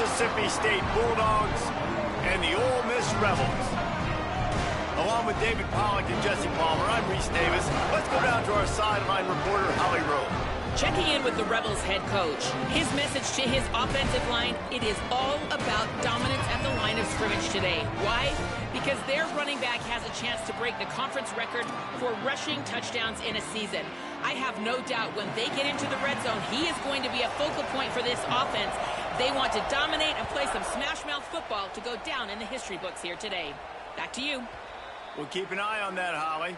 Mississippi State Bulldogs and the Ole Miss Rebels. Along with David Pollack and Jesse Palmer, I'm Reese Davis. Let's go down to our sideline reporter, Holly Rowe. Checking in with the Rebels head coach. His message to his offensive line, it is all about dominance at the line of scrimmage today. Why? Because their running back has a chance to break the conference record for rushing touchdowns in a season. I have no doubt when they get into the red zone, he is going to be a focal point for this offense. They want to dominate and play some smash-mouth football to go down in the history books here today. Back to you. We'll keep an eye on that, Holly.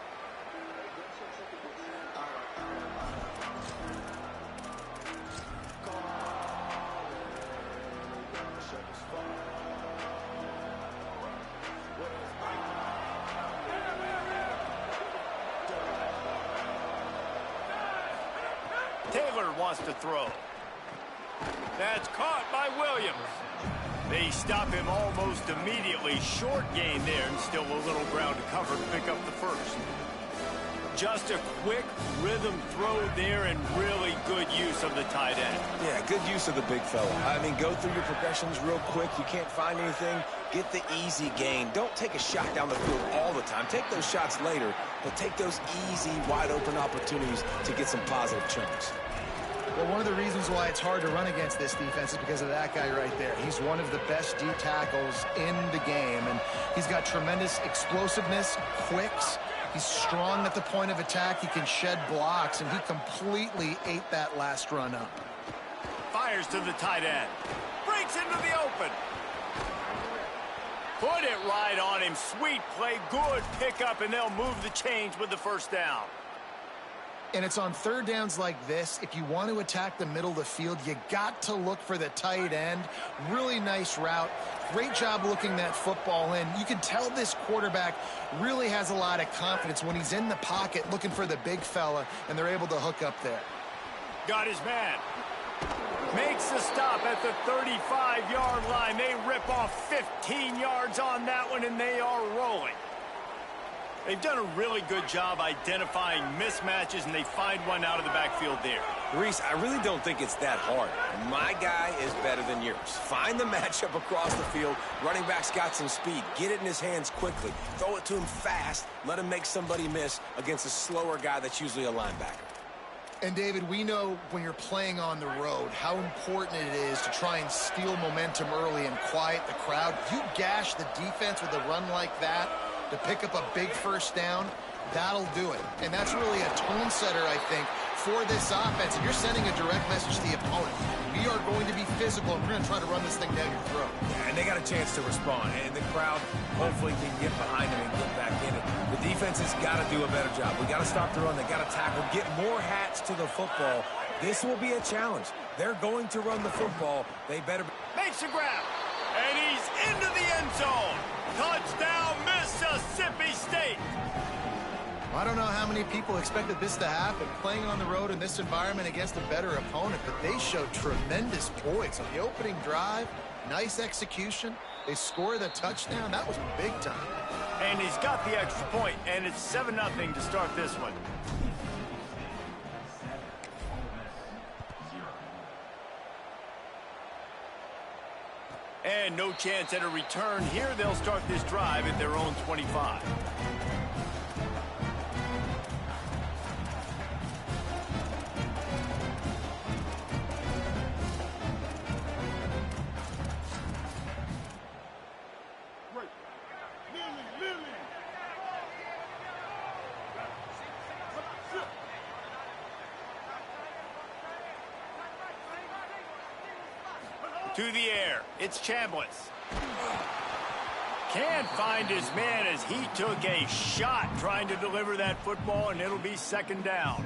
Taylor wants to throw. That's caught by Williams. They stop him almost immediately. Short gain there, and still a little ground to cover to pick up the first. Just a quick rhythm throw there, and really good use of the tight end. Yeah, good use of the big fella. I mean, go through your progressions real quick. You can't find anything, get the easy gain. Don't take a shot down the field all the time. Take those shots later, but take those easy, wide-open opportunities to get some positive chunks. Well, one of the reasons why it's hard to run against this defense is because of that guy right there. He's one of the best D tackles in the game, and he's got tremendous explosiveness, quicks. He's strong at the point of attack. He can shed blocks, and he completely ate that last run up. Fires to the tight end. Breaks into the open. Put it right on him. Sweet play. Good pickup, and they'll move the chains with the first down. And it's on third downs like this. If you want to attack the middle of the field, you got to look for the tight end. Really nice route. Great job looking that football in. You can tell this quarterback really has a lot of confidence when he's in the pocket looking for the big fella, and they're able to hook up there. Got his man. Makes the stop at the 35-yard line. They rip off 15 yards on that one, and they are rolling. They've done a really good job identifying mismatches, and they find one out of the backfield there. Reese, I really don't think it's that hard. My guy is better than yours. Find the matchup across the field. Running back's got some speed. Get it in his hands quickly. Throw it to him fast. Let him make somebody miss against a slower guy that's usually a linebacker. And, David, we know when you're playing on the road how important it is to try and steal momentum early and quiet the crowd. You gash the defense with a run like that to pick up a big first down, that'll do it. And that's really a tone setter, I think, for this offense. And you're sending a direct message to the opponent. We are going to be physical, and we're going to try to run this thing down your throat. Yeah, and they got a chance to respond. And the crowd hopefully can get behind them and get back in it. The defense has got to do a better job. We got to stop the run. They got to tackle, get more hats to the football. This will be a challenge. They're going to run the football. They better... Makes the grab. And he's into the end zone. Touchdown, Mississippi State. I don't know how many people expected this to happen, playing on the road in this environment against a better opponent, but they showed tremendous poise on the opening drive. Nice execution. They score the touchdown. That was big time. And he's got the extra point, and it's 7-0 to start this one. And no chance at a return here. They'll start this drive at their own 25. To the air, it's Chambliss. Can't find his man as he took a shot trying to deliver that football, and it'll be second down.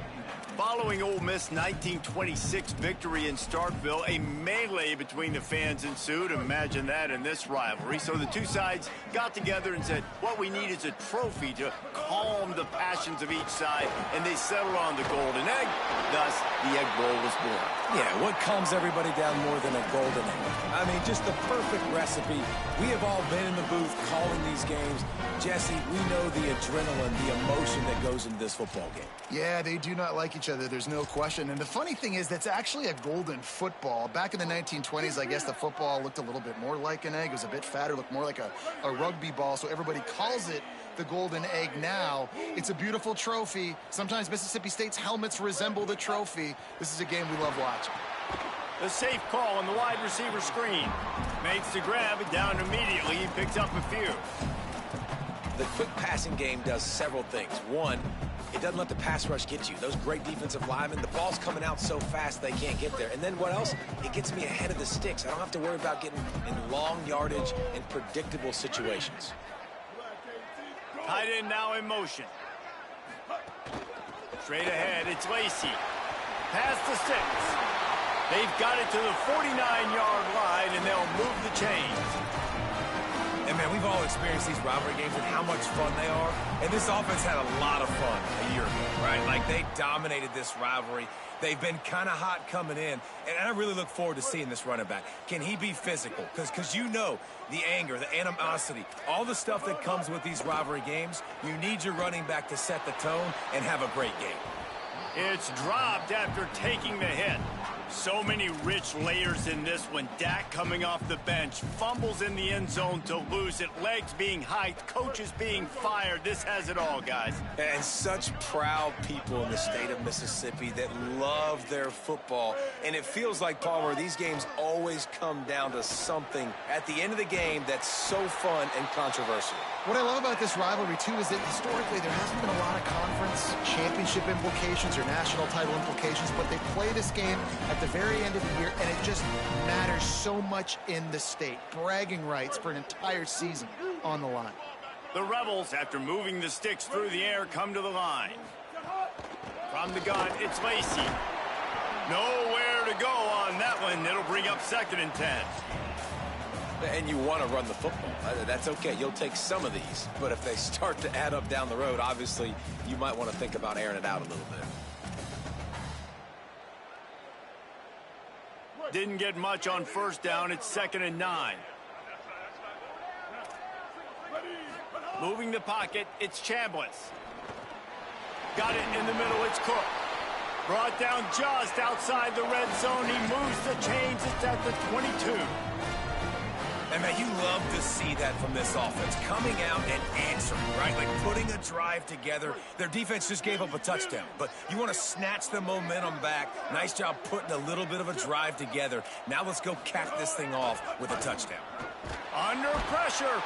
Following Ole Miss' 1926 victory in Starkville, a melee between the fans ensued. Imagine that in this rivalry. So the two sides got together and said, what we need is a trophy to calm the passions of each side, and they settled on the Golden Egg. Thus, the Egg Bowl was born. Yeah, what calms everybody down more than a golden egg? I mean, just the perfect recipe. We have all been in the booth calling these games. Jesse, we know the adrenaline, the emotion that goes into this football game. Yeah, they do not like each other. There's no question. And the funny thing is, that's actually a golden football. Back in the 1920s, I guess the football looked a little bit more like an egg. It was a bit fatter, looked more like a rugby ball. So everybody calls it the golden egg now. It's a beautiful trophy. Sometimes Mississippi State's helmets resemble the trophy. This is a game we love watching. The safe call on the wide receiver screen. Makes the grab, down immediately. He picks up a few. The quick passing game does several things. One, it doesn't let the pass rush get you. Those great defensive linemen, the ball's coming out so fast they can't get there. And then what else? It gets me ahead of the sticks. I don't have to worry about getting in long yardage and predictable situations. Tight end now in motion. Straight ahead, it's Lacey. Past the 6. They've got it to the 49-yard line, and they'll move the chains. And, man, we've all experienced these rivalry games and how much fun they are. And this offense had a lot of fun a year ago, right? Like, they dominated this rivalry. They've been kind of hot coming in. And I really look forward to seeing this running back. Can he be physical? Because you know the anger, the animosity, all the stuff that comes with these rivalry games, you need your running back to set the tone and have a great game. It's dropped after taking the hit. So many rich layers in this one. Dak coming off the bench, fumbles in the end zone to lose it, legs being hiked, coaches being fired. This has it all, guys. And such proud people in the state of Mississippi that love their football. And it feels like, Palmer, these games always come down to something at the end of the game that's so fun and controversial. What I love about this rivalry, too, is that historically there hasn't been a lot of conference championship implications or national title implications, but they play this game at the very end of the year, and it just matters so much in the state. Bragging rights for an entire season on the line. The Rebels, after moving the sticks through the air, come to the line. From the gun, it's Lacey. Nowhere to go on that one. It'll bring up 2nd and 10. And you want to run the football. That's okay. You'll take some of these. But if they start to add up down the road, obviously, you might want to think about airing it out a little bit. Didn't get much on 1st down. It's 2nd and 9. Moving the pocket, it's Chambliss. Got it in the middle, it's Cook. Brought down just outside the red zone. He moves the chains. It's at the 22. And, man, you love to see that from this offense. Coming out and answering, right? Like putting a drive together. Their defense just gave up a touchdown. But you want to snatch the momentum back. Nice job putting a little bit of a drive together. Now let's go cap this thing off with a touchdown. Under pressure.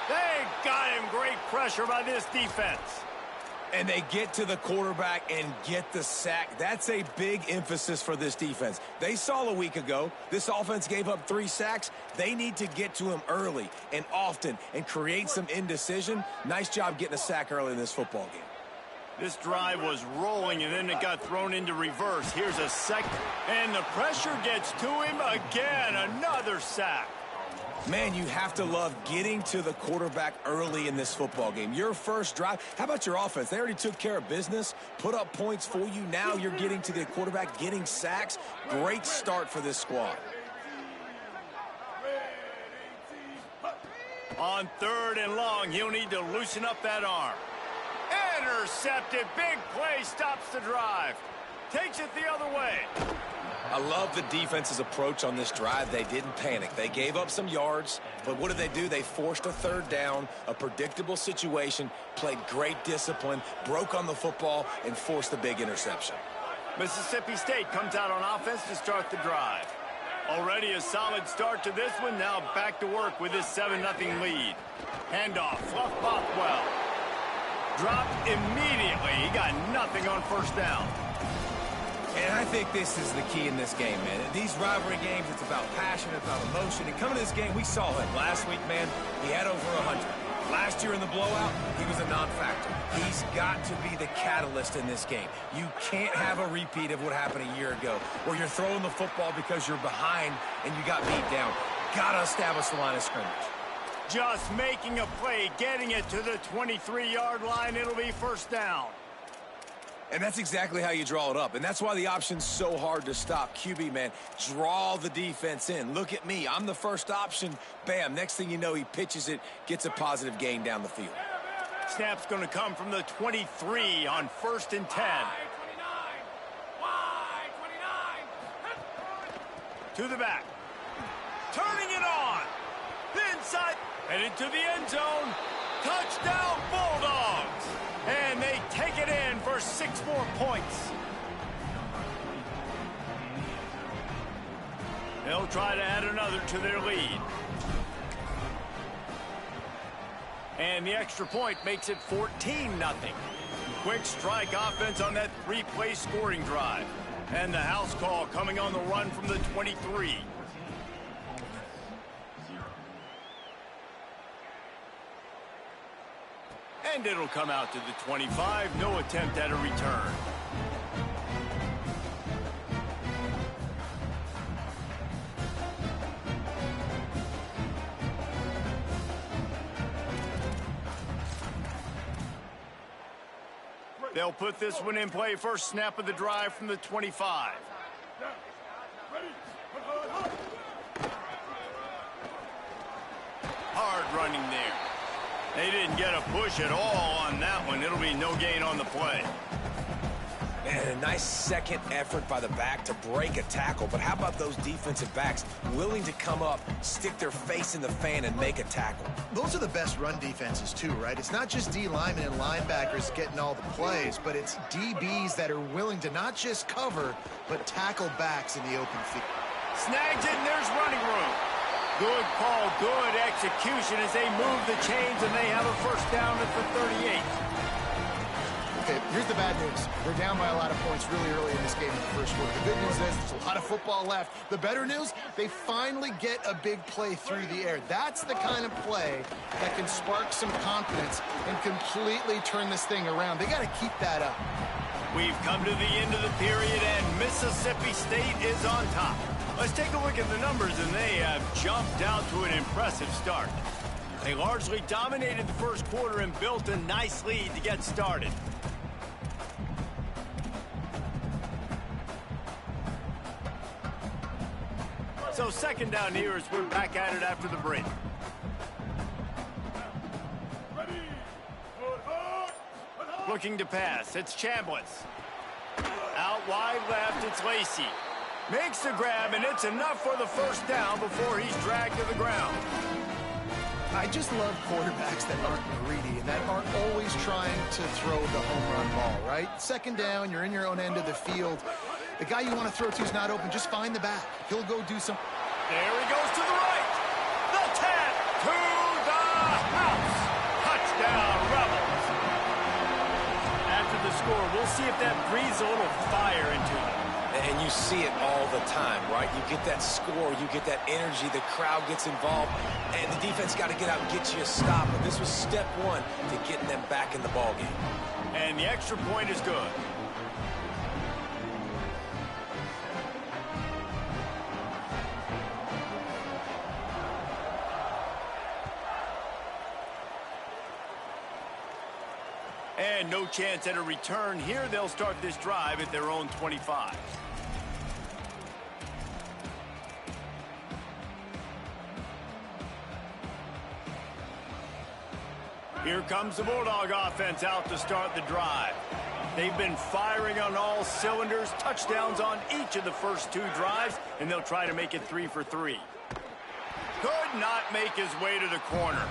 They got him. Great pressure by this defense. And they get to the quarterback and get the sack. That's a big emphasis for this defense. They saw a week ago, this offense gave up 3 sacks. They need to get to him early and often and create some indecision. Nice job getting a sack early in this football game. This drive was rolling, and then it got thrown into reverse. Here's a second, and the pressure gets to him again. Another sack. Man, you have to love getting to the quarterback early in this football game. Your first drive, how about your offense? They already took care of business, put up points for you. Now you're getting to the quarterback, getting sacks. Great start for this squad. On 3rd and long, he'll need to loosen up that arm. Intercepted. Big play stops the drive. Takes it the other way. I love the defense's approach on this drive. They didn't panic. They gave up some yards, but what did they do? They forced a 3rd down, a predictable situation, played great discipline, broke on the football, and forced the big interception. Mississippi State comes out on offense to start the drive. Already a solid start to this one. Now back to work with this 7-0 lead. Handoff, fluff Bothwell. Dropped immediately. He got nothing on 1st down. And I think this is the key in this game, man. These rivalry games, it's about passion, it's about emotion. And coming to this game, we saw him last week, man. He had over 100. Last year in the blowout, he was a non-factor. He's got to be the catalyst in this game. You can't have a repeat of what happened a year ago, where you're throwing the football because you're behind and you got beat down. Got to establish the line of scrimmage. Just making a play, getting it to the 23-yard line. It'll be 1st down. And that's exactly how you draw it up. And that's why the option's so hard to stop. QB, man, draw the defense in. Look at me. I'm the first option. Bam. Next thing you know, he pitches it, gets a positive gain down the field. Snap's going to come from the 23 on 1st and 10. To the back. Turning it on. The inside. Headed to the end zone. Touchdown, Bulldogs. And they take it in for 6 more points. They'll try to add another to their lead. And the extra point makes it 14-0. Quick strike offense on that 3-play scoring drive. And the house call coming on the run from the 23. And it'll come out to the 25. No attempt at a return. They'll put this one in play. First snap of the drive from the 25. Hard running there. They didn't get a push at all on that one. It'll be no gain on the play. And a nice second effort by the back to break a tackle. But how about those defensive backs willing to come up, stick their face in the fan, and make a tackle? Those are the best run defenses, too, right? It's not just D linemen and linebackers getting all the plays, but it's DBs that are willing to not just cover, but tackle backs in the open field. Snags it, and there's running room. Good call, good execution as they move the chains, and they have a first down at the 38. Okay, here's the bad news. They're down by a lot of points really early in this game in the first quarter. The good news is there's a lot of football left. The better news, they finally get a big play through the air. That's the kind of play that can spark some confidence and completely turn this thing around. They got to keep that up. We've come to the end of the period, and Mississippi State is on top. Let's take a look at the numbers, and they have jumped out to an impressive start. They largely dominated the first quarter and built a nice lead to get started. So second down here as we're back at it after the break. Looking to pass, it's Chambliss. Out wide left, it's Lacey. Makes the grab, and it's enough for the first down before he's dragged to the ground. I just love quarterbacks that aren't greedy and that aren't always trying to throw the home run ball, right? Second down, you're in your own end of the field. The guy you want to throw to is not open. Just find the back. He'll go do some. There he goes to the right. The 10 to the house. Touchdown, Rebels. After the score, we'll see if that breathes a little fire into them. And you see it all the time, right? You get that score, you get that energy, the crowd gets involved, and the defense got to get out and get you a stop. And this was step one to getting them back in the ballgame. And the extra point is good. And no chance at a return here. They'll start this drive at their own 25. Here comes the Bulldog offense out to start the drive. They've been firing on all cylinders, touchdowns on each of the first 2 drives, and they'll try to make it 3 for 3. Could not make his way to the corner.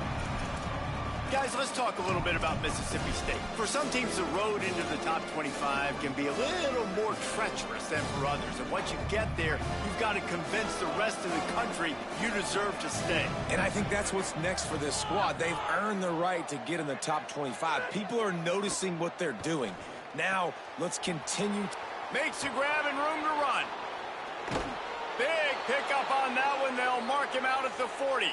Guys, let's talk a little bit about Mississippi State. For some teams, the road into the top 25 can be a little more treacherous than for others. And once you get there, you've got to convince the rest of the country you deserve to stay. And I think that's what's next for this squad. They've earned the right to get in the top 25. People are noticing what they're doing. Now, let's continue. Makes a grab and room to run. Big pickup on that one. They'll mark him out at the 40.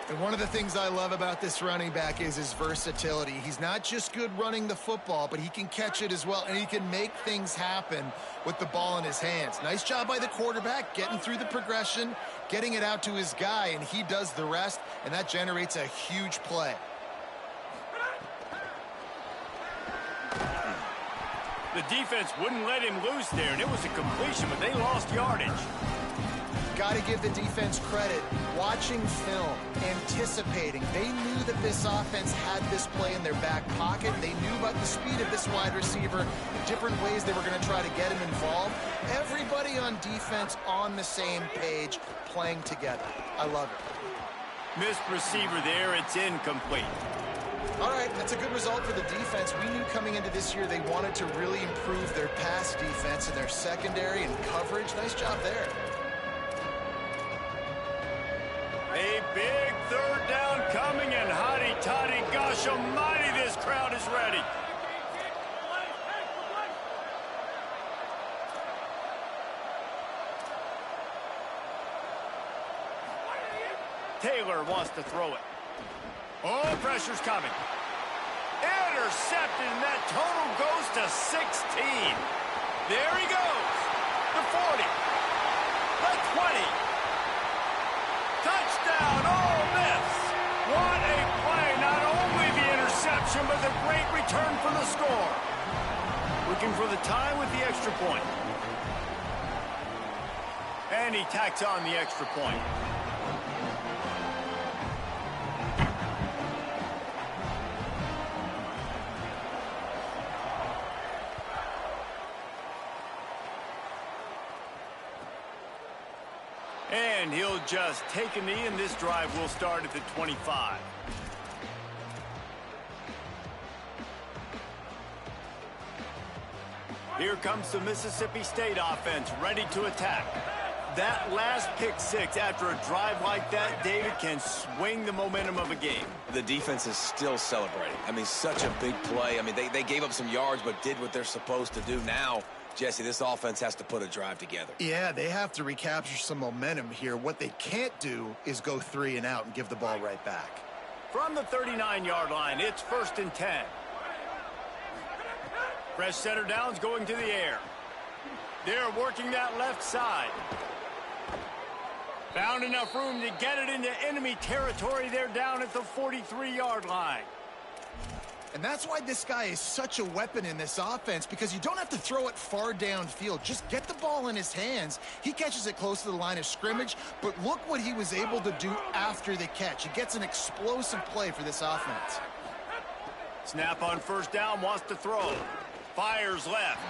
And one of the things I love about this running back is his versatility. He's not just good running the football, but he can catch it as well, and he can make things happen with the ball in his hands. Nice job by the quarterback, getting through the progression, getting it out to his guy, and he does the rest, and that generates a huge play. The defense wouldn't let him loose there, and it was a completion, but they lost yardage. Got to give the defense credit. Watching film, anticipating. They knew that this offense had this play in their back pocket. They knew about the speed of this wide receiver, the different ways they were going to try to get him involved. Everybody on defense on the same page, playing together. I love it. Missed receiver there. It's incomplete. All right, that's a good result for the defense. We knew coming into this year they wanted to really improve their pass defense and their secondary and coverage. Nice job there. A big third down coming, and hotty-toddy, gosh almighty, this crowd is ready. Taylor wants to throw it. Oh, pressure's coming. Intercepted, and that total goes to 16. There he goes. The 40. The 20. Touchdown, Ole Miss. What a play. Not only the interception, but the great return for the score. Looking for the tie with the extra point. And he tacks on the extra point. And he'll just take a knee, and this drive will start at the 25. Here comes the Mississippi State offense, ready to attack. That last pick six after a drive like that, David, can swing the momentum of a game. The defense is still celebrating. I mean, such a big play. I mean, they gave up some yards, but did what they're supposed to do. Now, Jesse, this offense has to put a drive together. Yeah, they have to recapture some momentum here. What they can't do is go 3 and out and give the ball right back. From the 39-yard line, it's 1st and 10. Fresh center downs going to the air. They're working that left side. Found enough room to get it into enemy territory. They're down at the 43-yard line. And that's why this guy is such a weapon in this offense, because you don't have to throw it far downfield. Just get the ball in his hands. He catches it close to the line of scrimmage, but look what he was able to do after the catch. He gets an explosive play for this offense. Snap on 1st down, wants to throw. Fires left.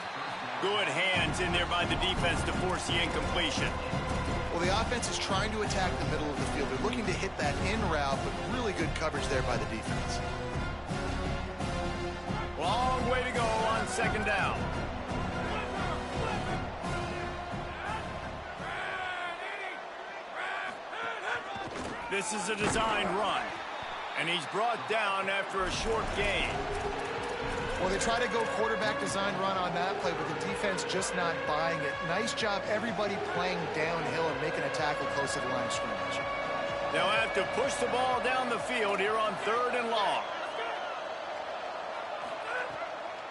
Good hands in there by the defense to force the incompletion. Well, the offense is trying to attack the middle of the field. They're looking to hit that in route, but really good coverage there by the defense. Long way to go on 2nd down. This is a designed run, and he's brought down after a short gain. Well, they try to go quarterback design run on that play, but the defense just not buying it. Nice job, everybody playing downhill and making a tackle close to the line of scrimmage. They'll have to push the ball down the field here on 3rd and long.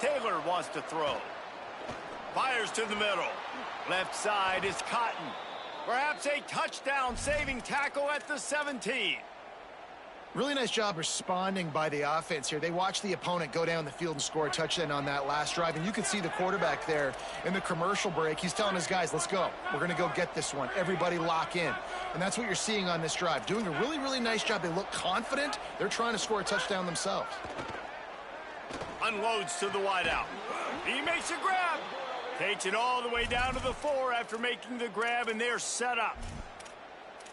Taylor wants to throw. Fires to the middle. Left side is Cotton. Perhaps a touchdown-saving tackle at the 17. Really nice job responding by the offense here. They watched the opponent go down the field and score a touchdown on that last drive. And you can see the quarterback there in the commercial break. He's telling his guys, let's go. We're going to go get this one. Everybody lock in. And that's what you're seeing on this drive. Doing a really, really nice job. They look confident. They're trying to score a touchdown themselves. Unloads to the wideout. He makes a grab. Takes it all the way down to the 4 after making the grab, and they're set up.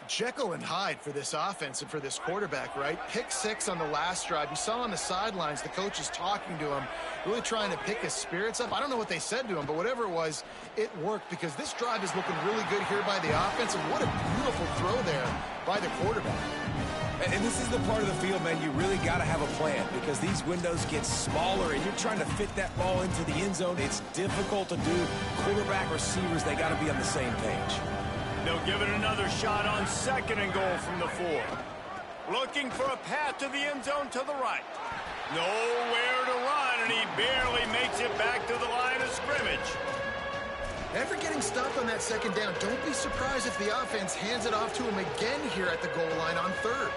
Jekyll and Hyde for this offense and for this quarterback, right? Pick 6 on the last drive. You saw on the sidelines the coach is talking to him, really trying to pick his spirits up. I don't know what they said to him, but whatever it was, it worked, because this drive is looking really good here by the offense, and what a beautiful throw there by the quarterback. And this is the part of the field, man, you really got to have a plan, because these windows get smaller and you're trying to fit that ball into the end zone. It's difficult to do. Quarterback, receivers, they got to be on the same page. They'll give it another shot on 2nd and goal from the 4. Looking for a path to the end zone to the right. Nowhere to run, and he barely makes it back to the line of scrimmage. After getting stopped on that 2nd down, don't be surprised if the offense hands it off to him again here at the goal line on 3rd.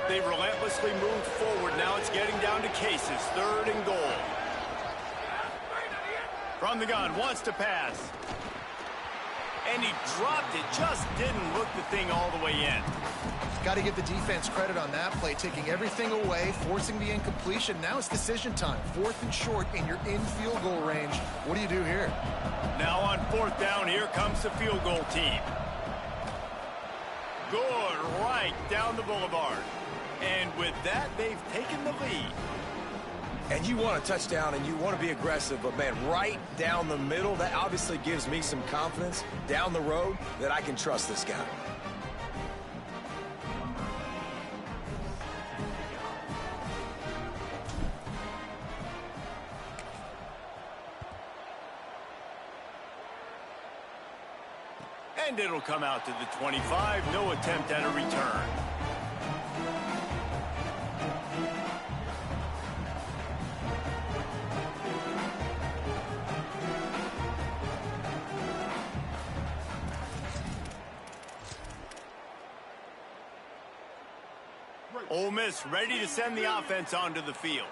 They relentlessly moved forward. Now it's getting down to cases. 3rd and goal. From the gun, wants to pass. And he dropped it. Just didn't look the thing all the way in. Got to give the defense credit on that play, taking everything away, forcing the incompletion. Now it's decision time. 4th and short, and you're in field goal range. What do you do here? Now on 4th down, here comes the field goal team. Good, right down the boulevard. And with that, they've taken the lead. And you want a touchdown and you want to be aggressive, but man, right down the middle, that obviously gives me some confidence down the road that I can trust this guy. And it'll come out to the 25. No attempt at a return. Ole Miss ready to send the offense onto the field.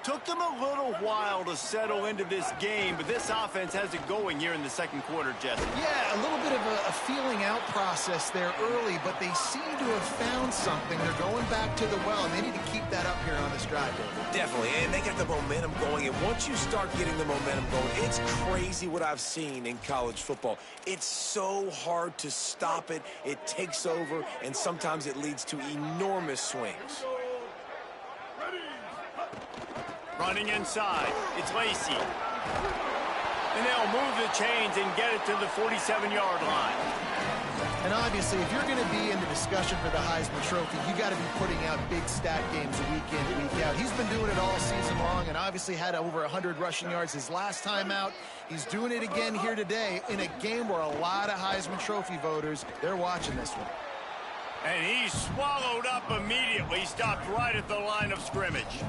Took them a little while to settle into this game, but this offense has it going here in the 2nd quarter, Jesse. Yeah, a little bit of a feeling out process there early, but they seem to have found something. They're going back to the well, and they need to keep that up here on this drive, David. Definitely, and they got the momentum going, and once you start getting the momentum going, it's crazy what I've seen in college football. It's so hard to stop it. It takes over, and sometimes it leads to enormous swings. Running inside, it's Lacey. And they'll move the chains and get it to the 47-yard line. And obviously, if you're going to be in the discussion for the Heisman Trophy, you got to be putting out big stat games week in, week out. He's been doing it all season long and obviously had over 100 rushing yards his last time out. He's doing it again here today in a game where a lot of Heisman Trophy voters, they're watching this one. And he's swallowed up immediately, stopped right at the line of scrimmage.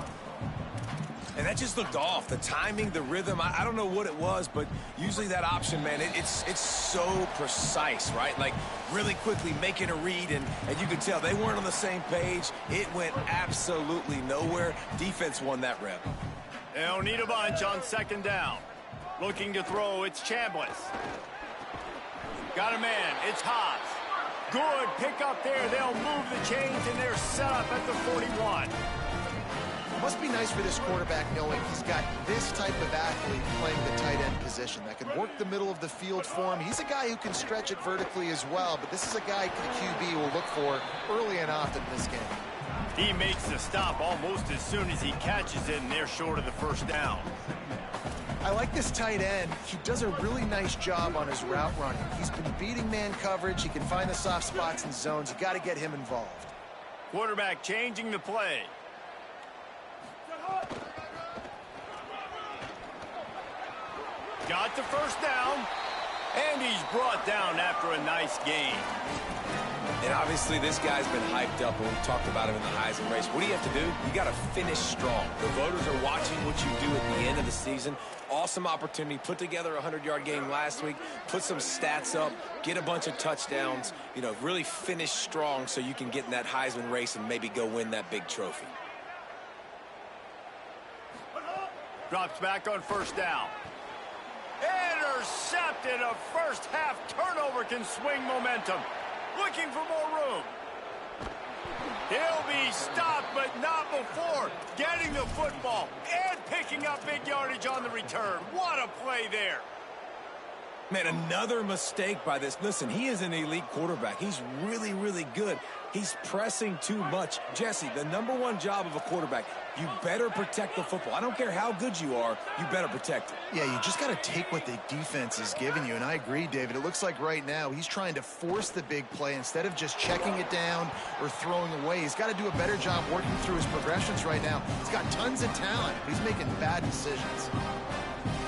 And that just looked off. The timing, the rhythm, I don't know what it was, but usually that option, man, it's so precise, right? Like, really quickly making a read, and you could tell they weren't on the same page. It went absolutely nowhere. Defense won that rep. They'll need a bunch on 2nd down. Looking to throw, it's Chambliss. Got a man, it's Hobbs. Good pick up there. They'll move the chains, and they're set up at the 41. Must be nice for this quarterback knowing he's got this type of athlete playing the tight end position that can work the middle of the field for him. He's a guy who can stretch it vertically as well, but this is a guy the QB will look for early and often in this game. He makes the stop almost as soon as he catches it, and they're short of the 1st down. I like this tight end. He does a really nice job on his route running. He's been beating man coverage. He can find the soft spots and zones. You got to get him involved. Quarterback changing the play. Got the 1st down, and he's brought down after a nice gain. And obviously this guy's been hyped up, and we talked about him in the Heisman race. What do you have to do? You got to finish strong. The voters are watching what you do at the end of the season. Awesome opportunity. Put together a 100-yard game last week. Put some stats up. Get a bunch of touchdowns. You know, really finish strong so you can get in that Heisman race and maybe go win that big trophy. Drops back on 1st down. Intercepted. A first-half turnover can swing momentum. Looking for more room. He'll be stopped, but not before getting the football and picking up big yardage on the return. What a play there. Man, another mistake by this. Listen, he is an elite quarterback. He's really, really good. He's pressing too much. Jesse, the #1 job of a quarterback, you better protect the football. I don't care how good you are, you better protect it. Yeah, you just got to take what the defense is giving you, and I agree, David. It looks like right now he's trying to force the big play instead of just checking it down or throwing away. He's got to do a better job working through his progressions right now. He's got tons of talent, but he's making bad decisions.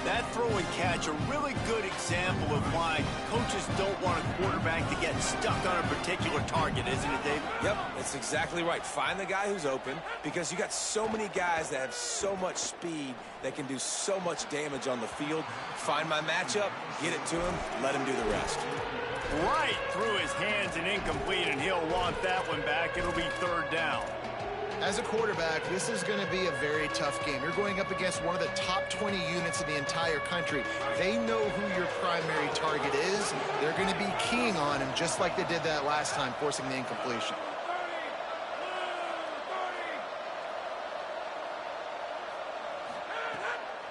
That throw and catch, a really good example of why coaches don't want a quarterback to get stuck on a particular target, isn't it, David? Yep, that's exactly right. Find the guy who's open, because you got so many guys that have so much speed that can do so much damage on the field. Find my matchup, get it to him, let him do the rest. Right through his hands and incomplete, and he'll want that one back. It'll be 3rd down. As a quarterback, this is going to be a very tough game. You're going up against one of the top 20 units in the entire country. They know who your primary target is. They're going to be keying on him just like they did that last time, forcing the incompletion.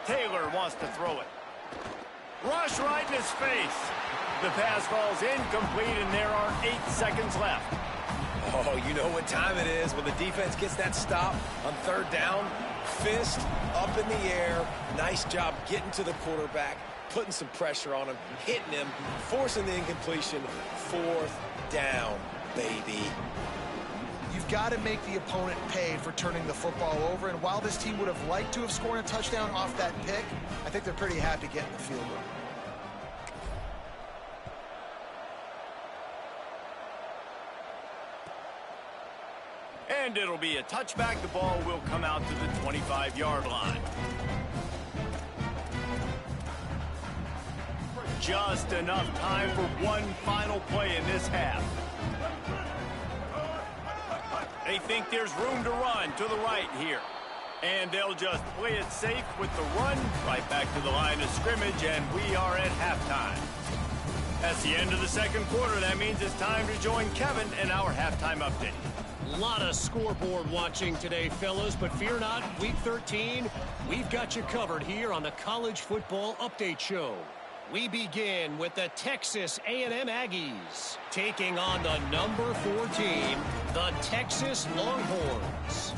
Taylor wants to throw it. Rush right in his face. The pass falls incomplete, and there are 8 seconds left. Oh, you know what time it is when the defense gets that stop on 3rd down. Fist up in the air. Nice job getting to the quarterback, putting some pressure on him, hitting him, forcing the incompletion. 4th down, baby. You've got to make the opponent pay for turning the football over, and while this team would have liked to have scored a touchdown off that pick, I think they're pretty happy getting the field goal. And it'll be a touchback. The ball will come out to the 25-yard line. Just enough time for one final play in this half. They think there's room to run to the right here. And they'll just play it safe with the run right back to the line of scrimmage, and we are at halftime. That's the end of the 2nd quarter. That means it's time to join Kevin in our halftime update. A lot of scoreboard watching today, fellas, but fear not, Week 13, we've got you covered here on the College Football Update Show. We begin with the Texas A&M Aggies taking on the number 4 team, the Texas Longhorns.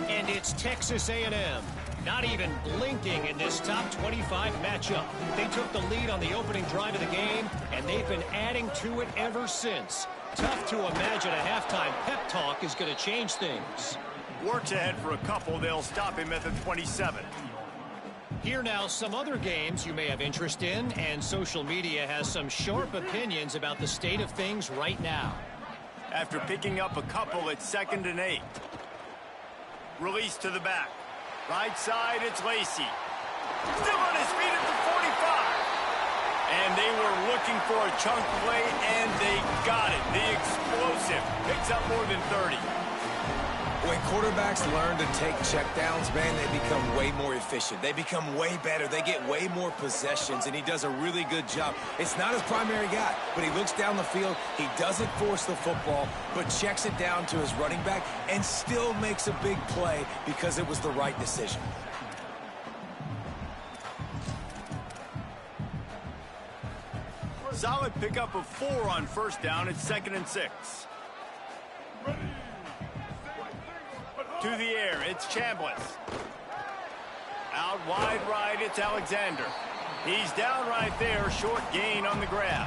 And it's Texas A&M not even blinking in this top 25 matchup. They took the lead on the opening drive of the game, and they've been adding to it ever since. Tough to imagine a halftime pep talk is going to change things. Works ahead for a couple. They'll stop him at the 27. Here now, some other games you may have interest in, and social media has some sharp opinions about the state of things right now. After picking up a couple at 2nd and 8. Release to the back. Right side, it's Lacey. Still on his feet at the 45. And they were looking for a chunk play, and they got it. The explosive picks up more than 30. When quarterbacks learn to take checkdowns, man, they become way more efficient. They become way better. They get way more possessions, and he does a really good job. It's not his primary guy, but he looks down the field. He doesn't force the football, but checks it down to his running back and still makes a big play because it was the right decision. Solid pickup of 4 on 1st down. It's 2nd and 6. To the air, it's Chambliss. Out wide right, it's Alexander. He's down right there, short gain on the grab.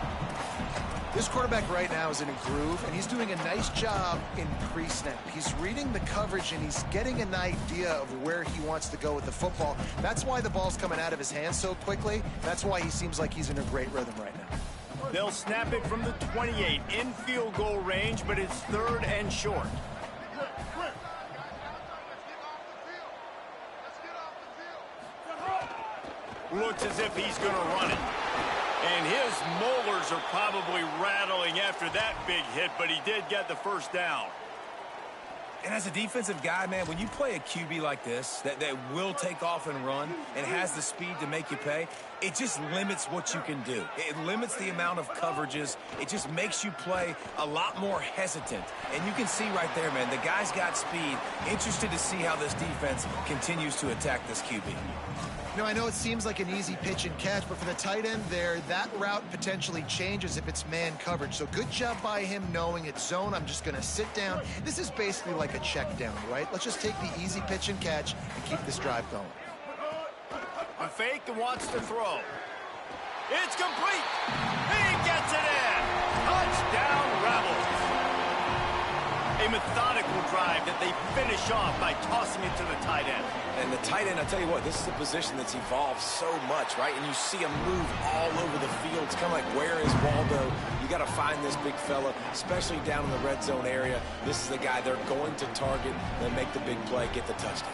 This quarterback right now is in a groove, and he's doing a nice job in pre-snap. He's reading the coverage, and he's getting an idea of where he wants to go with the football. That's why the ball's coming out of his hands so quickly. That's why he seems like he's in a great rhythm right now. They'll snap it from the 28, in field goal range, but it's 3rd and short. Looks as if he's going to run it. And his molars are probably rattling after that big hit, but he did get the 1st down. And as a defensive guy, man, when you play a QB like this that will take off and run and has the speed to make you pay, it just limits what you can do. It limits the amount of coverages. It just makes you play a lot more hesitant. And you can see right there, man, the guy's got speed. Interested to see how this defense continues to attack this QB. You know, I know it seems like an easy pitch and catch, but for the tight end there, that route potentially changes if it's man coverage. So good job by him knowing it's zone. I'm just going to sit down. This is basically like a check down, right? Let's just take the easy pitch and catch and keep this drive going. A fake and wants to throw. It's complete. He gets it in. Touchdown, Rebels. A methodical drive that they finish off by tossing it to the tight end. And the tight end, I tell you what, this is a position that's evolved so much, right? And you see him move all over the field. It's kind of like, where is Waldo? You got to find this big fella, especially down in the red zone area. This is the guy they're going to target. They make the big play, get the touchdown.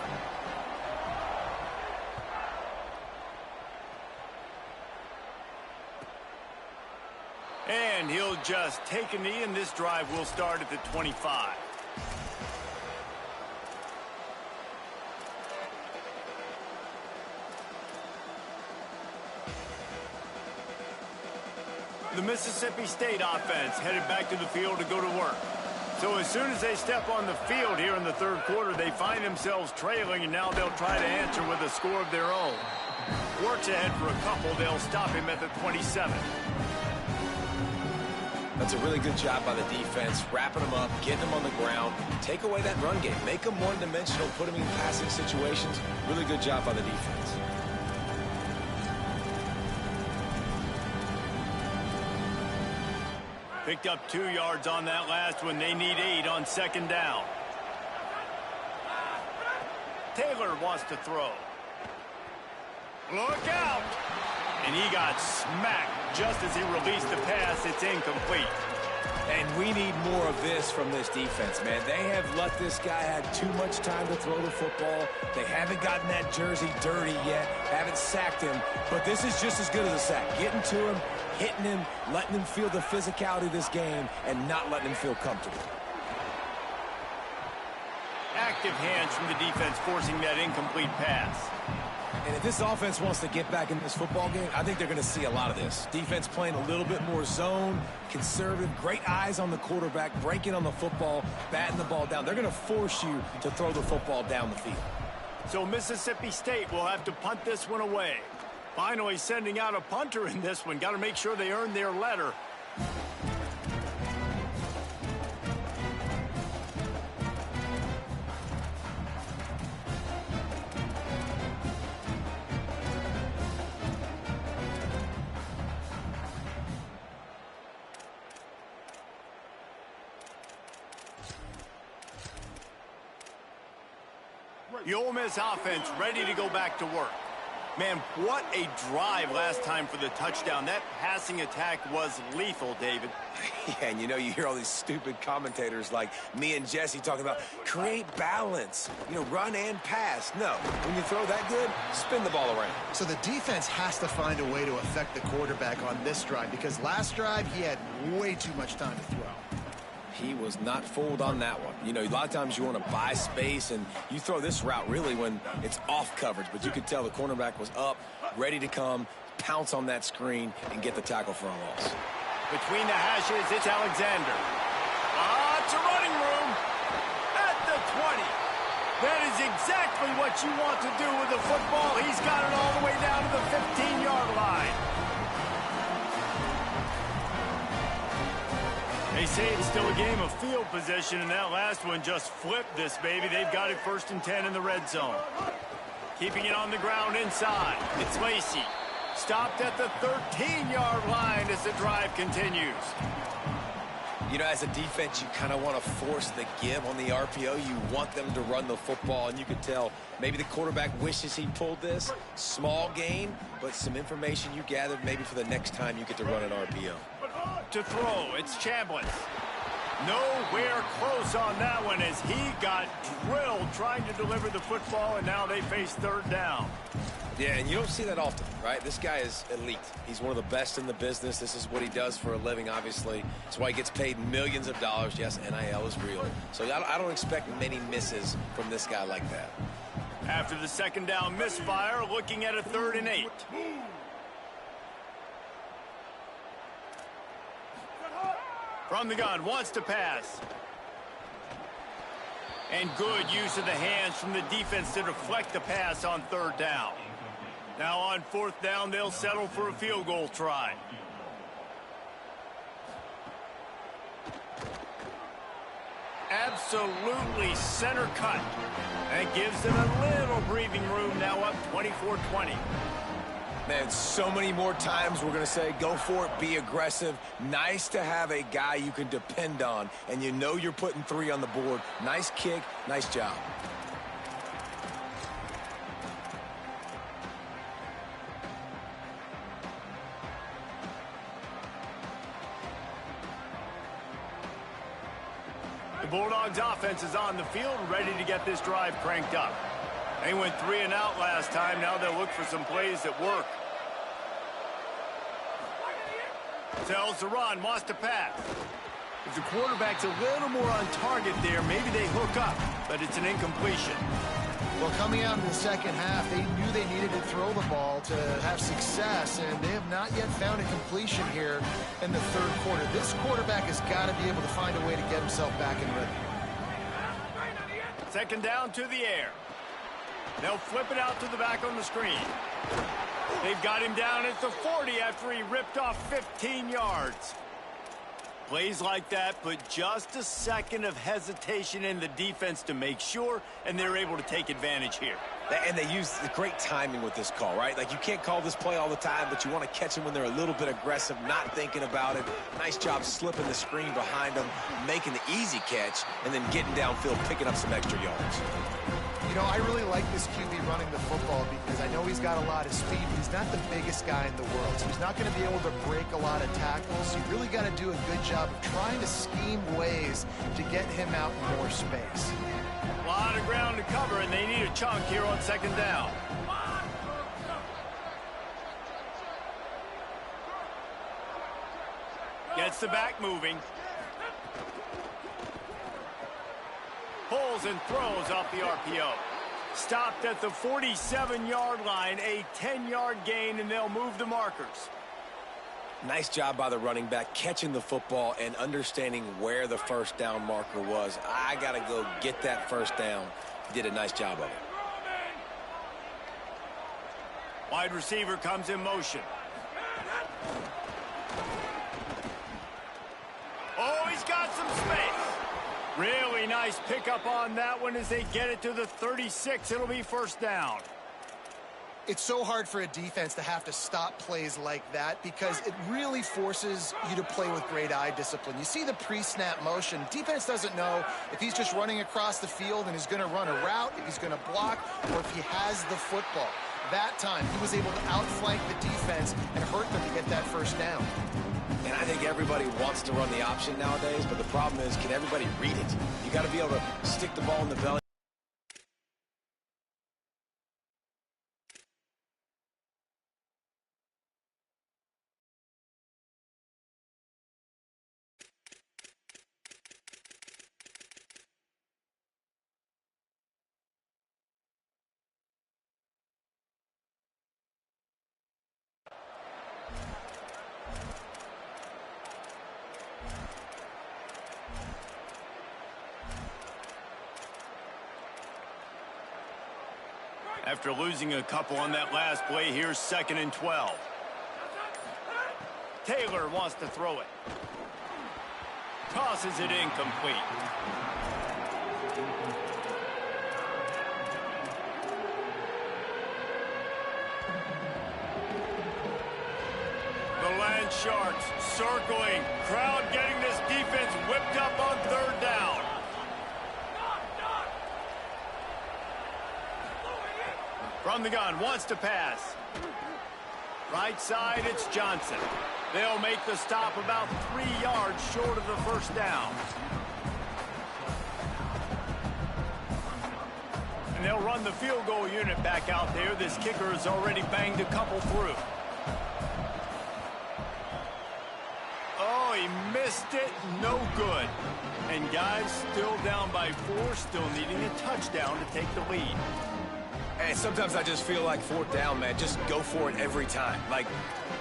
And he'll just take a knee, and this drive will start at the 25. The Mississippi State offense headed back to the field to go to work. So as soon as they step on the field here in the third quarter, they find themselves trailing, and now they'll try to answer with a score of their own. Works ahead for a couple. They'll stop him at the 27. That's a really good job by the defense, wrapping them up, getting them on the ground, take away that run game, make them one-dimensional, put them in passing situations. Really good job by the defense. Picked up 2 yards on that last one. They need 8 on second down. Taylor wants to throw. Look out! And he got smacked just as he released the pass. It's incomplete. And we need more of this from this defense, man. They have let this guy have too much time to throw the football. They haven't gotten that jersey dirty yet, haven't sacked him. But this is just as good as a sack. Getting to him, hitting him, letting him feel the physicality of this game, and not letting him feel comfortable. Active hands from the defense forcing that incomplete pass. And if this offense wants to get back in this football game, I think they're going to see a lot of this. Defense playing a little bit more zone, conservative, great eyes on the quarterback, breaking on the football, batting the ball down. They're going to force you to throw the football down the field. So Mississippi State will have to punt this one away. Finally sending out a punter in this one. Got to make sure they earn their letter. The Ole Miss offense ready to go back to work. Man, what a drive last time for the touchdown. That passing attack was lethal, David. Yeah, and you know, you hear all these stupid commentators like me and Jesse talking about create balance, you know, run and pass. No, when you throw that good, spin the ball around. So the defense has to find a way to affect the quarterback on this drive, because last drive he had way too much time to throw. He was not fooled on that one. You know, a lot of times you want to buy space, and you throw this route really when it's off coverage. But you could tell the cornerback was up, ready to come, pounce on that screen, and get the tackle for a loss. Between the hashes, it's Alexander. It's a running room at the 20. That is exactly what you want to do with the football. He's got it all the way down to the 15-yard line. They say it's still a game of field position, and that last one just flipped this baby. They've got it 1st and 10 in the red zone. Keeping it on the ground inside. It's Lacey. Stopped at the 13-yard line as the drive continues. You know, as a defense, you kind of want to force the give on the RPO. You want them to run the football, and you can tell maybe the quarterback wishes he pulled this. Small gain, but some information you gathered maybe for the next time you get to run an RPO. To throw, it's Chambliss. Nowhere close on that one as he got drilled trying to deliver the football, and now they face 3rd down. Yeah, and you don't see that often, right? This guy is elite. He's one of the best in the business. This is what he does for a living, obviously. That's why he gets paid millions of dollars. Yes, NIL is real. So I don't expect many misses from this guy like that. After the 2nd down misfire, looking at a 3rd and 8. From the gun, wants to pass. And good use of the hands from the defense to deflect the pass on 3rd down. Now on 4th down, they'll settle for a field goal try. Absolutely center cut. That gives them a little breathing room, now up 24-20. Man, so many more times we're going to say, go for it, be aggressive. Nice to have a guy you can depend on, and you know you're putting 3 on the board. Nice kick, nice job. The Bulldogs offense is on the field, ready to get this drive cranked up. They went 3 and out last time. Now they'll look for some plays that work. Tells to run, wants to pass. If the quarterback's a little more on target there, maybe they hook up, but it's an incompletion. Well, coming out in the second half, they knew they needed to throw the ball to have success, and they have not yet found a completion here in the third quarter. This quarterback has got to be able to find a way to get himself back in rhythm. Second down to the air. They'll flip it out to the back on the screen. They've got him down at the 40 after he ripped off 15 yards. Plays like that put just a second of hesitation in the defense to make sure, and they're able to take advantage here. And they use the great timing with this call, right? Like, you can't call this play all the time, but you want to catch them when they're a little bit aggressive, not thinking about it. Nice job slipping the screen behind them, making the easy catch, and then getting downfield, picking up some extra yards. You know, I really like this QB running the football because I know he's got a lot of speed, but he's not the biggest guy in the world, so he's not going to be able to break a lot of tackles. You really got to do a good job of trying to scheme ways to get him out in more space. A lot of ground to cover, and they need a chunk here on second down. Gets the back moving. Pulls and throws off the RPO. Stopped at the 47-yard line, a 10-yard gain, and they'll move the markers. Nice job by the running back, catching the football and understanding where the first down marker was. I got to go get that first down. He did a nice job of it. Wide receiver comes in motion. Oh, he's got some space. Really nice pickup on that one as they get it to the 36. It'll be first down. It's so hard for a defense to have to stop plays like that because it really forces you to play with great eye discipline. You see the pre-snap motion. Defense doesn't know if he's just running across the field and is going to run a route, if he's going to block, or if he has the football. That time, he was able to outflank the defense and hurt them to get that first down. And I think everybody wants to run the option nowadays, but the problem is, can everybody read it? You got to be able to stick the ball in the belly. After losing a couple on that last play, here's 2nd and 12. Taylor wants to throw it. Tosses it incomplete. The Land Sharks circling. Crowd getting this defense whipped up on third down. From the gun, wants to pass. Right side, it's Johnson. They'll make the stop about 3 yards short of the first down. And they'll run the field goal unit back out there. This kicker has already banged a couple through. Oh, he missed it. No good. And guys, still down by 4, still needing a touchdown to take the lead. And sometimes I just feel like fourth down, man, just go for it every time. Like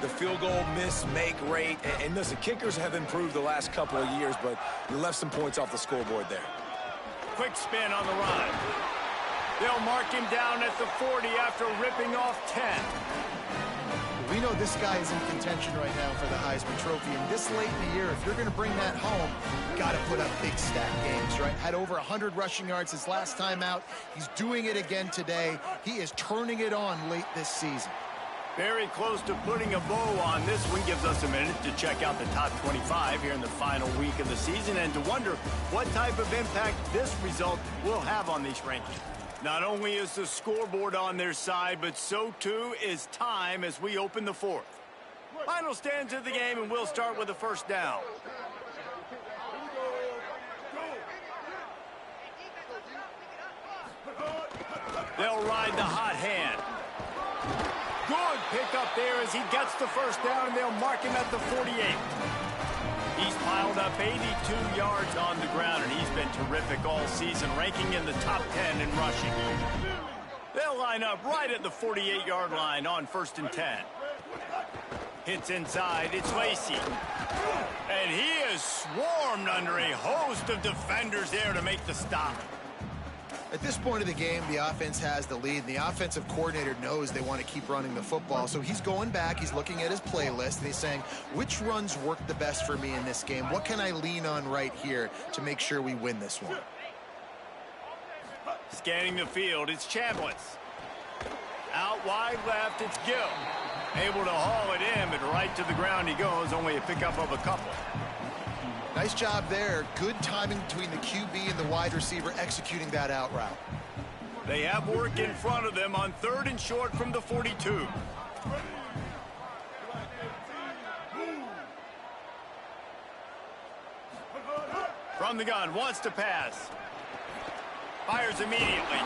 the field goal miss, make rate. And listen, kickers have improved the last couple of years, but you left some points off the scoreboard there. Quick spin on the run. They'll mark him down at the 40 after ripping off 10. We know this guy is in contention right now for the Heisman Trophy, and this late in the year, if you're going to bring that home, you got to put up big stat games, right? Had over 100 rushing yards his last time out. He's doing it again today. He is turning it on late this season. Very close to putting a bow on this one. Gives us a minute to check out the top 25 here in the final week of the season and to wonder what type of impact this result will have on these rankings. Not only is the scoreboard on their side, but so too is time as we open the fourth. Final stands of the game, and we'll start with the first down. They'll ride the hot hand. Good pickup there as he gets the first down, and they'll mark him at the 48. He's piled up 82 yards on the ground, and he's been terrific all season, ranking in the top 10 in rushing. line up right at the 48-yard line on 1st and 10. Hits inside, it's Lacey. And he is swarmed under a host of defenders there to make the stop. At this point of the game, the offense has the lead, and the offensive coordinator knows they want to keep running the football. So he's going back, he's looking at his playlist, and he's saying, which runs work the best for me in this game? What can I lean on right here to make sure we win this one? Scanning the field, it's Chambliss. Out wide left, it's Gill. Able to haul it in, but right to the ground he goes, only a pickup of a couple. Nice job there. Good timing between the QB and the wide receiver executing that out route. They have work in front of them on 3rd and short from the 42. From the gun, wants to pass. Fires immediately.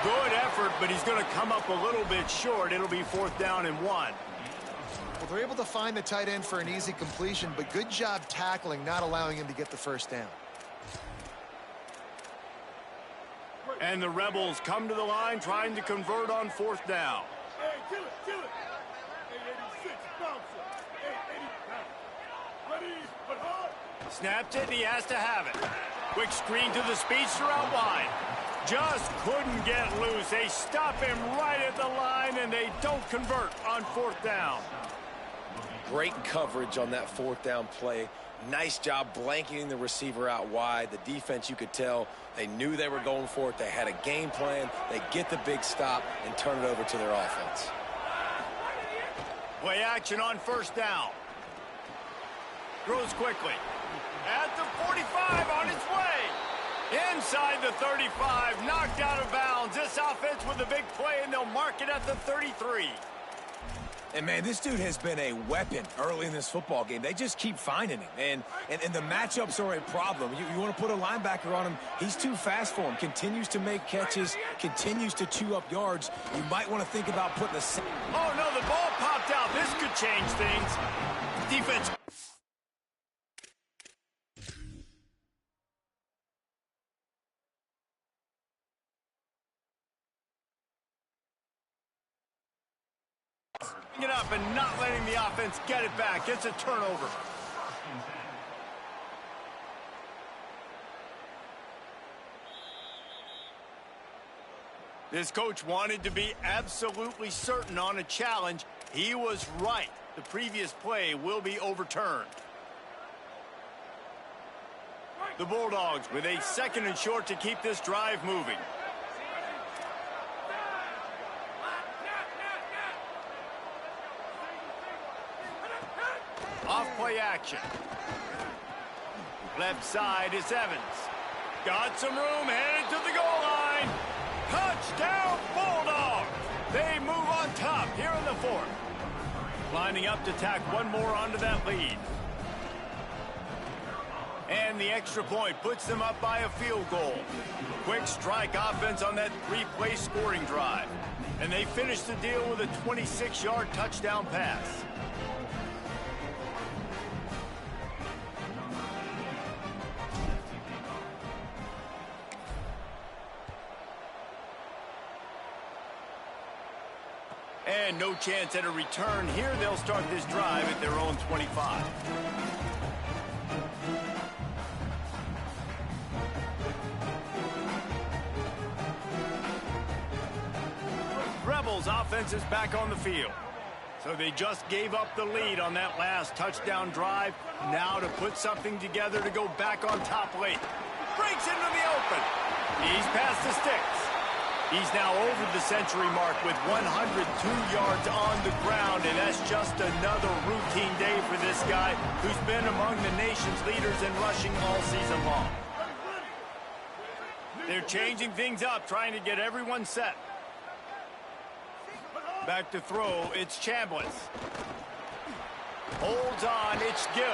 Good effort, but he's going to come up a little bit short. It'll be 4th down and 1. Well, they're able to find the tight end for an easy completion, but good job tackling, not allowing him to get the 1st down. And the Rebels come to the line trying to convert on 4th down. Snapped it, and he has to have it. Quick screen to the speedster out wide. Just couldn't get loose. They stop him right at the line, and they don't convert on 4th down. Great coverage on that 4th down play. Nice job blanketing the receiver out wide. The defense, you could tell, they knew they were going for it. They had a game plan. They get the big stop and turn it over to their offense. Play action on 1st down. Throws quickly. At the 45 on its way. Inside the 35, knocked out of bounds. This offense with a big play, and they'll mark it at the 33. And, man, this dude has been a weapon early in this football game. They just keep finding him. And the matchups are a problem. You want to put a linebacker on him, he's too fast for him. Continues to make catches, continues to chew up yards. You might want to think about putting the... Oh, no, the ball popped out. This could change things. Defense... it up and not letting the offense get it back. It's a turnover. This coach wanted to be absolutely certain on a challenge. He was right. The previous play will be overturned. The Bulldogs with a 2nd and short to keep this drive moving. Off-play action. Left side is Evans. Got some room, headed to the goal line. Touchdown, Bulldogs! They move on top here in the 4th. Lining up to tack one more onto that lead. And the extra point puts them up by a field goal. Quick strike offense on that 3-play scoring drive. And they finish the deal with a 26-yard touchdown pass. And no chance at a return here. They'll start this drive at their own 25. Rebels offense is back on the field. So they just gave up the lead on that last touchdown drive. Now to put something together to go back on top late. Breaks into the open. He's past the sticks. He's now over the century mark with 102 yards on the ground, and that's just another routine day for this guy who's been among the nation's leaders in rushing all season long. They're changing things up, trying to get everyone set. Back to throw, it's Chambliss. Holds on, it's Gill.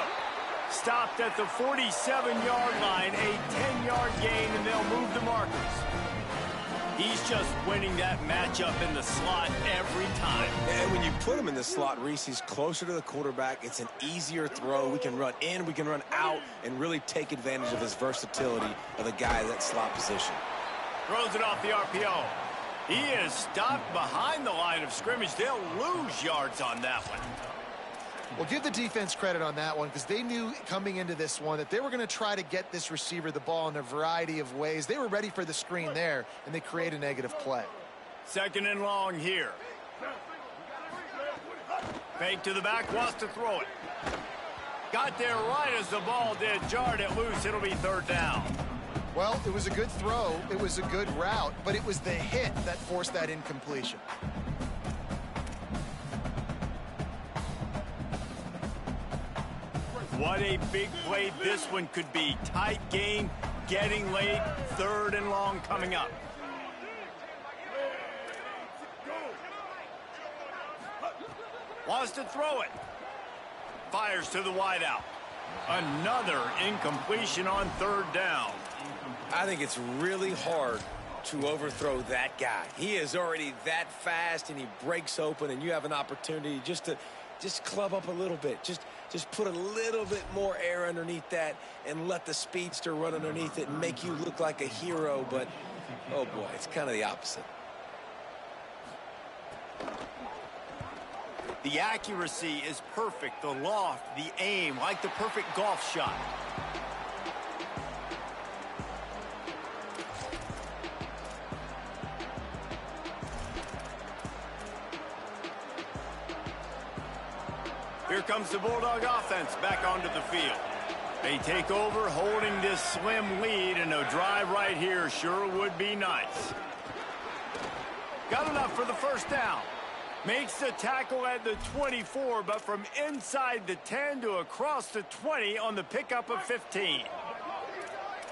Stopped at the 47-yard line, a 10-yard gain, and they'll move the markers. He's just winning that matchup in the slot every time. And when you put him in the slot, Reese, he's closer to the quarterback. It's an easier throw. We can run in, we can run out, and really take advantage of his versatility of the guy in that slot position. Throws it off the RPO. He is stopped behind the line of scrimmage. They'll lose yards on that one. Well, give the defense credit on that one because they knew coming into this one that they were going to try to get this receiver the ball in a variety of ways. They were ready for the screen there, and they create a negative play. 2nd and long here. Fake to the back, wants to throw it. Got there right as the ball did. Jarred it loose. It'll be 3rd down. Well, it was a good throw. It was a good route, but it was the hit that forced that incompletion. What a big play this one could be. Tight game, getting late, 3rd and long coming up. Wants to throw it. Fires to the wideout. Another incompletion on 3rd down. I think it's really hard to overthrow that guy. He is already that fast, and he breaks open, and you have an opportunity just to club up a little bit. Just put a little bit more air underneath that and let the speedster run underneath it and make you look like a hero. But, oh, boy, it's kind of the opposite. The accuracy is perfect. The loft, the aim, like the perfect golf shot. Here comes the Bulldog offense back onto the field. They take over, holding this slim lead, and a drive right here sure would be nice. Got enough for the 1st down. Makes the tackle at the 24, but from inside the 10 to across the 20 on the pickup of 15.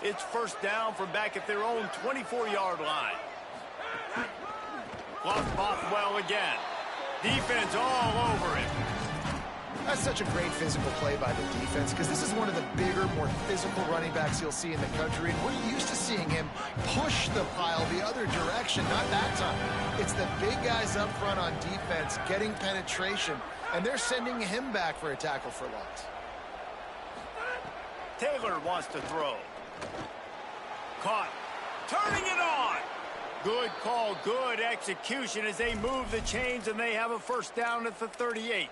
It's 1st down from back at their own 24-yard line. Blocked Bothwell again. Defense all over it. That's such a great physical play by the defense because this is one of the bigger, more physical running backs you'll see in the country. And we're used to seeing him push the pile the other direction. Not that time. It's the big guys up front on defense getting penetration, and they're sending him back for a tackle for loss. Taylor wants to throw. Caught. Turning it on. Good call, good execution as they move the chains, and they have a 1st down at the 38.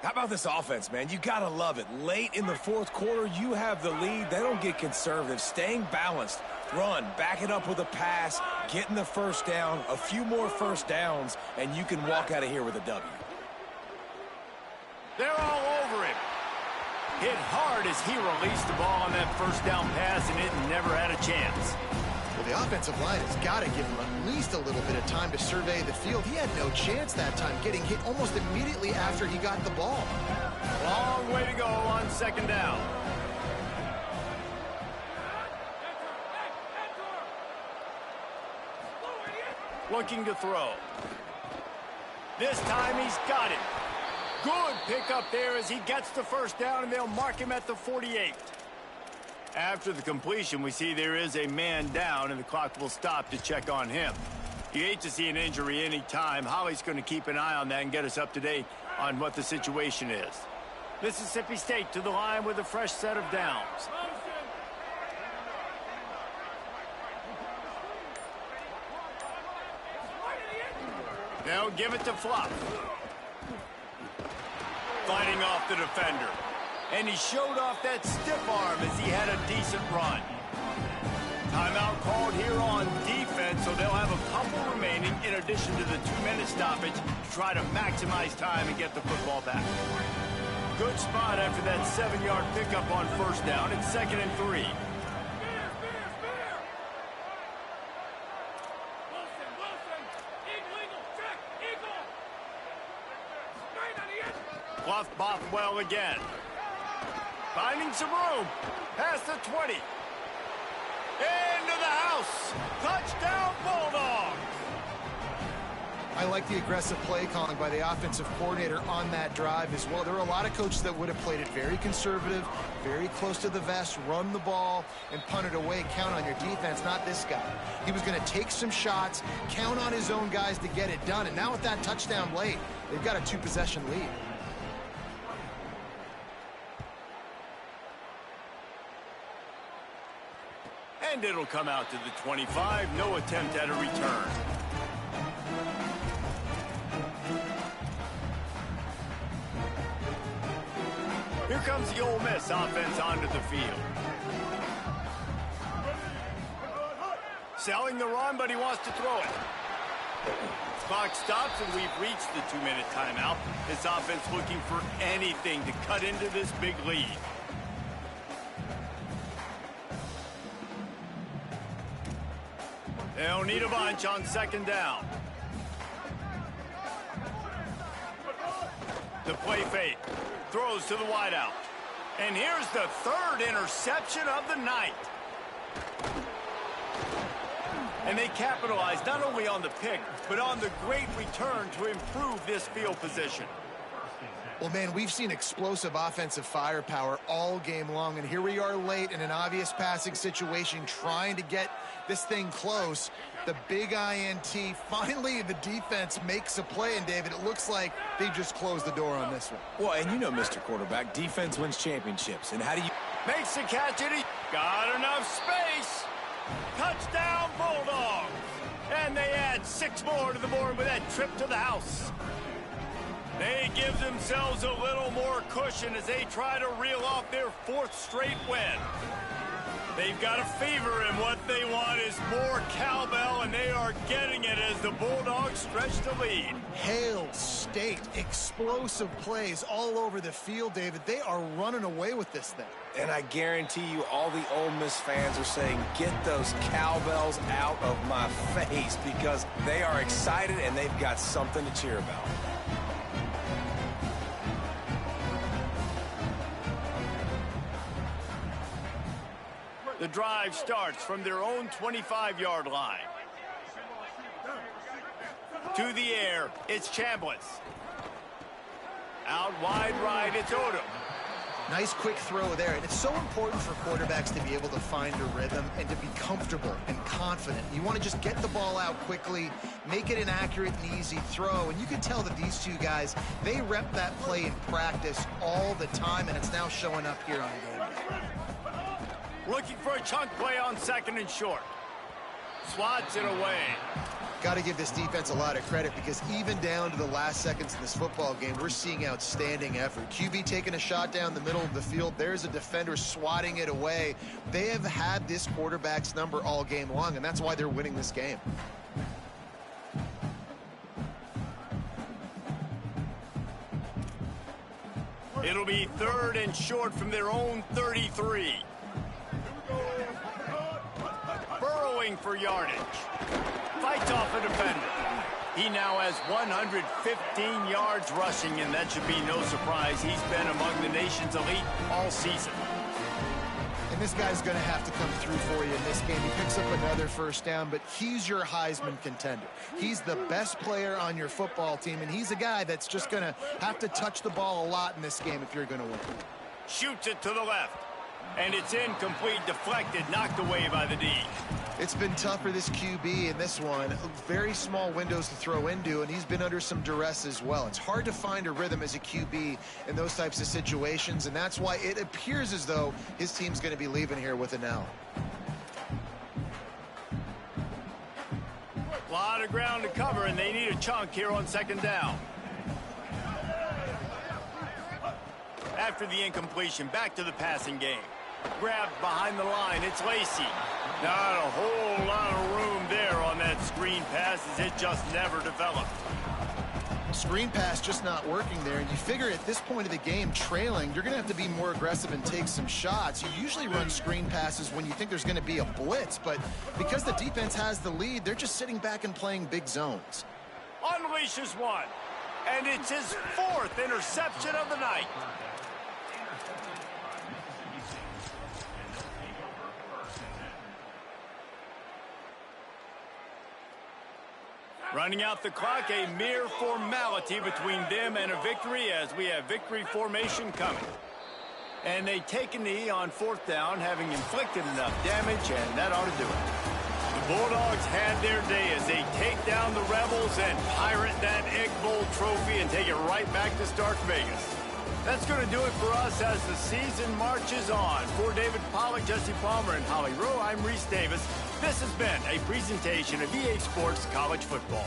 How about this offense, man? You got to love it. Late in the 4th quarter, you have the lead. They don't get conservative. Staying balanced. Run, back it up with a pass, getting the 1st down, a few more 1st downs, and you can walk out of here with a W. They're all over him. Hit hard as he released the ball on that 1st down pass, and it never had a chance. Well, the offensive line has got to give him at least a little bit of time to survey the field. He had no chance that time, getting hit almost immediately after he got the ball. Long way to go on 2nd down. Looking to throw. This time he's got it. Good pickup there as he gets the 1st down, and they'll mark him at the 48. After the completion, we see there is a man down, and the clock will stop to check on him. You hate to see an injury any time. Holly's going to keep an eye on that and get us up to date on what the situation is. Mississippi State to the line with a fresh set of downs. They'll give it to Fluff. Fighting off the defender. And he showed off that stiff arm as he had a decent run. Timeout called here on defense, so they'll have a couple remaining in addition to the 2-minute stoppage to try to maximize time and get the football back. Good spot after that 7-yard pickup on 1st down. It's 2nd and 3. Bluff Bothwell again. Finding some room. Past the 20. Into the house. Touchdown, Bulldogs. I like the aggressive play calling by the offensive coordinator on that drive as well. There were a lot of coaches that would have played it very conservative, very close to the vest, run the ball, and punt it away. Count on your defense, not this guy. He was going to take some shots, count on his own guys to get it done. And now with that touchdown late, they've got a 2-possession lead. And it'll come out to the 25. No attempt at a return. Here comes the Ole Miss offense onto the field. Selling the run, but he wants to throw it. Clock stops, and we've reached the 2-minute timeout. This offense looking for anything to cut into this big lead. They'll need a bunch on second down. The play fake. Throws to the wideout. And here's the third interception of the night. And they capitalize not only on the pick, but on the great return to improve this field position. Well, man, we've seen explosive offensive firepower all game long, and here we are late in an obvious passing situation trying to get this thing close. The big INT, finally the defense makes a play, and David, it looks like they just closed the door on this one. Well, and you know, Mr. Quarterback, defense wins championships. And how do you... Makes the catch, and he got enough space. Touchdown, Bulldogs. And they add 6 more to the board with that trip to the house. They give themselves a little more cushion as they try to reel off their 4th straight win. They've got a fever, and what they want is more cowbell, and they are getting it as the Bulldogs stretch the lead. Hail State, explosive plays all over the field, David. They are running away with this thing. And I guarantee you all the Ole Miss fans are saying, get those cowbells out of my face, because they are excited and they've got something to cheer about. The drive starts from their own 25-yard line. To the air, it's Chambliss. Out wide right, it's Odom. Nice quick throw there, and it's so important for quarterbacks to be able to find a rhythm and to be comfortable and confident. You want to just get the ball out quickly, make it an accurate and easy throw, and you can tell that these two guys, they rep that play in practice all the time, and it's now showing up here on game day. Looking for a chunk play on 2nd and short. Swats it away. Got to give this defense a lot of credit, because even down to the last seconds in this football game, we're seeing outstanding effort. QB taking a shot down the middle of the field. There's a defender swatting it away. They have had this quarterback's number all game long, and that's why they're winning this game. It'll be 3rd and short from their own 33. Burrowing for yardage. Fights off a defender. He now has 115 yards rushing, and that should be no surprise. He's been among the nation's elite all season. And this guy's going to have to come through for you in this game. He picks up another 1st down, but he's your Heisman contender. He's the best player on your football team, and he's a guy that's just going to have to touch the ball a lot in this game if you're going to win. Shoots it to the left. And it's incomplete, deflected, knocked away by the D. It's been tough for this QB in this one. Very small windows to throw into, and he's been under some duress as well. It's hard to find a rhythm as a QB in those types of situations, and that's why it appears as though his team's going to be leaving here with an L. A lot of ground to cover, and they need a chunk here on 2nd down. After the incompletion, back to the passing game. Grabbed behind the line, it's Lacey. Not a whole lot of room there on that screen pass, as it just never developed. Screen pass just not working there, and you figure at this point of the game, trailing, you're going to have to be more aggressive and take some shots. You usually run screen passes when you think there's going to be a blitz, but because the defense has the lead, they're just sitting back and playing big zones. Unleashes one, and it's his 4th interception of the night. Running out the clock, a mere formality between them and a victory, as we have victory formation coming. And they take a knee on 4th down, having inflicted enough damage, and that ought to do it. The Bulldogs had their day as they take down the Rebels and pirate that Egg Bowl trophy and take it right back to Stark Vegas. That's going to do it for us as the season marches on. For David Pollack, Jesse Palmer, and Holly Rowe, I'm Reese Davis. This has been a presentation of EA Sports College Football.